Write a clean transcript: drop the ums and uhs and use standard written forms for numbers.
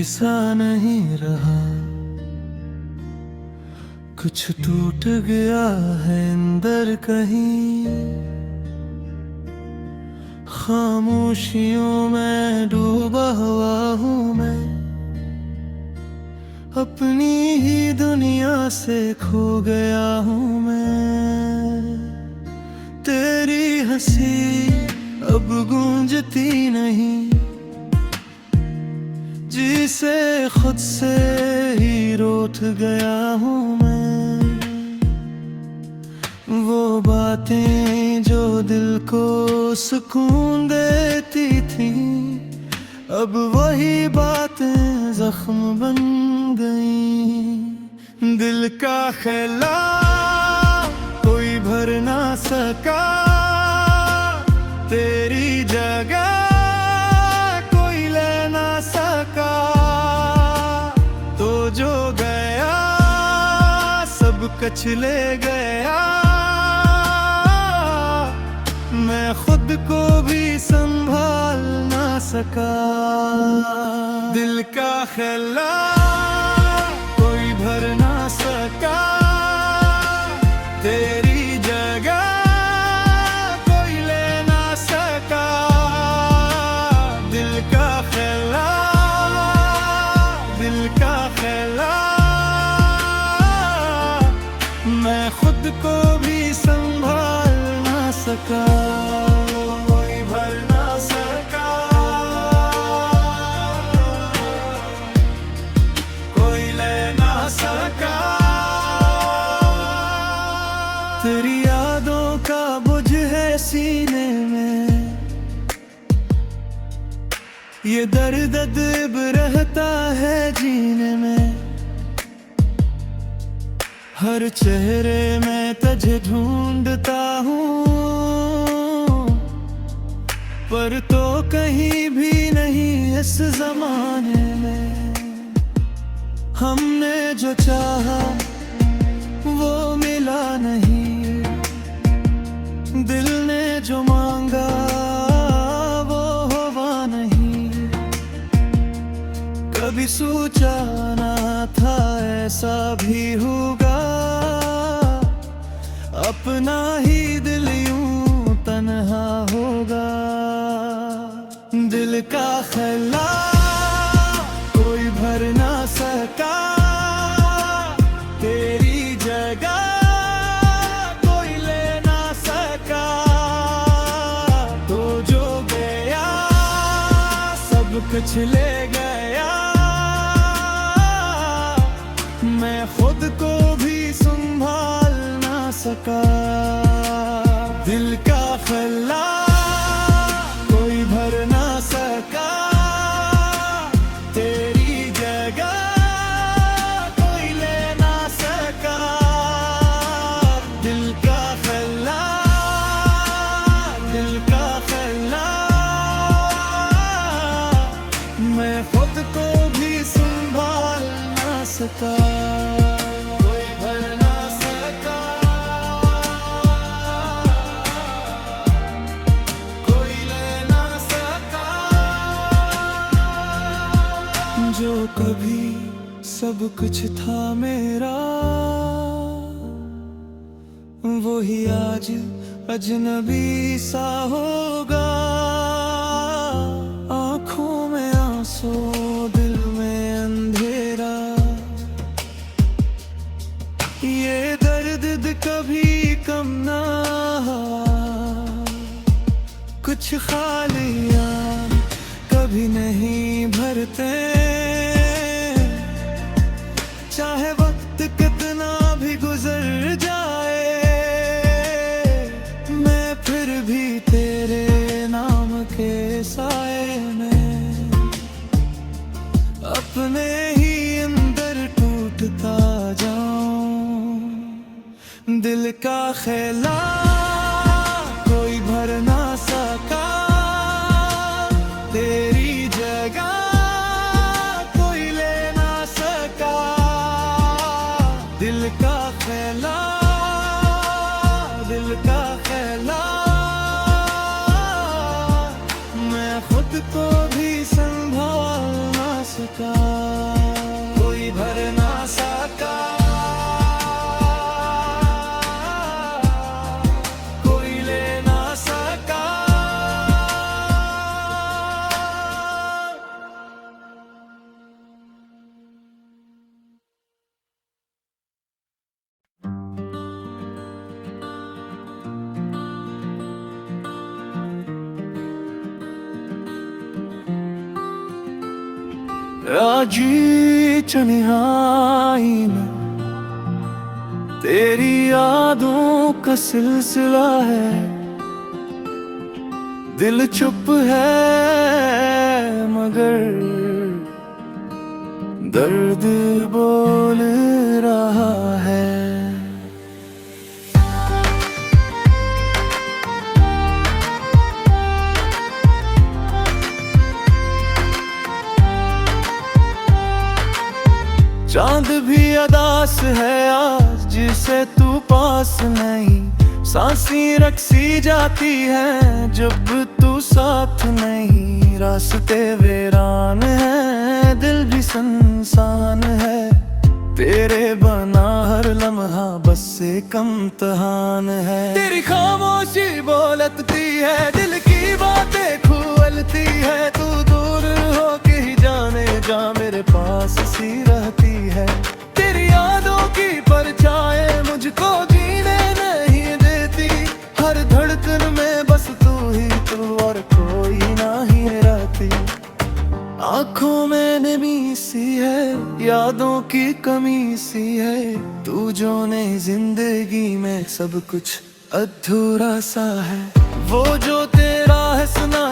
सा नहीं रहा, कुछ टूट गया है अंदर कहीं। खामोशियों में डूबा हुआ हूँ मैं, अपनी ही दुनिया से खो गया हूँ मैं। तेरी हंसी अब गूंजती नहीं, जिसे खुद से ही रूठ गया हूँ मैं। वो बातें जो दिल को सुकून देती थी, अब वही बातें जख्म बन गई। दिल का खैला कोई भर ना सका, तेरी जगह कोई ले ना सका। तो जो गया सब कुछ ले गया, मैं खुद को भी संभाल ना सका। दिल का खैला कोई भर ना सका, तेरी जगह कोई ले ना सका। दिल का खैला, दिल का खैला, मैं खुद को भी संभाल ना सका। कोई भर ना सका, कोई ले ना सका। तेरी यादों का बोझ है सीने में, ये दर्द अब रहता है जीने में। हर चेहरे में तुझे ढूंढता हूँ, पर तो कहीं भी नहीं इस जमाने में। हमने जो चाहा वो मिला नहीं, दिल ने जो मांगा वो हुआ नहीं। कभी सोचा ना था ऐसा भी होगा, अपना ही दिल यूं तन्हा होगा। दिल का खैला कोई भर ना सका, तेरी जगह कोई ले ना सका। तो जो गया सब कुछ ले गया, मैं खुद को भी संभाल ना सका। दिल का खैला कोई भर ना सका, तेरी जगह कोई ले ना सका। दिल का खैला, दिल का खैला, मैं खुद को भी संभाल ना सका। कोई भर ना सका, कोई ले ना सका। जो कभी सब कुछ था मेरा, वही आज अजनबी सा होगा। आँखों में आंसू, दिल में अंधेरा, ये दर्द कभी कम ना हुआ। कुछ खालियाँ कभी नहीं भरते, चाहे वक्त कितना भी गुजर जाए। मैं फिर भी तेरे नाम के साए में अपने ही अंदर टूटता जाऊं। दिल का खैला कोई भर ना सका, तेरी जगह कोई ले ना सका। दिल का खैला, दिल का खैला, मैं खुद को भी संभाल ना सका। राजी चनिहाई में तेरी यादों का सिलसिला है। दिल चुप है मगर दर्द बोल रहा है। चांद भी अदास है आज जिसे तू पास नहीं। सांसें रक्सी जाती है जब तू साथ नहीं। रास्ते वीरान है दिल भी सुनसान है। तेरे बना हर लम्हा बस एक इम्तिहान है। तेरी खामोशी बोलती है दिल की बातें खुलती है। तू दूर हो के ही जाने जा मेरे पास सी रहती है। तेरी यादों की परछाएं मुझको जीने नहीं देती। हर धड़कन में बस तू ही तू और कोई नहीं रहती। आँखों में नमी सी है यादों की कमी सी है। तू जो नहीं जिंदगी में सब कुछ अधूरा सा है। वो जो तेरा है सुना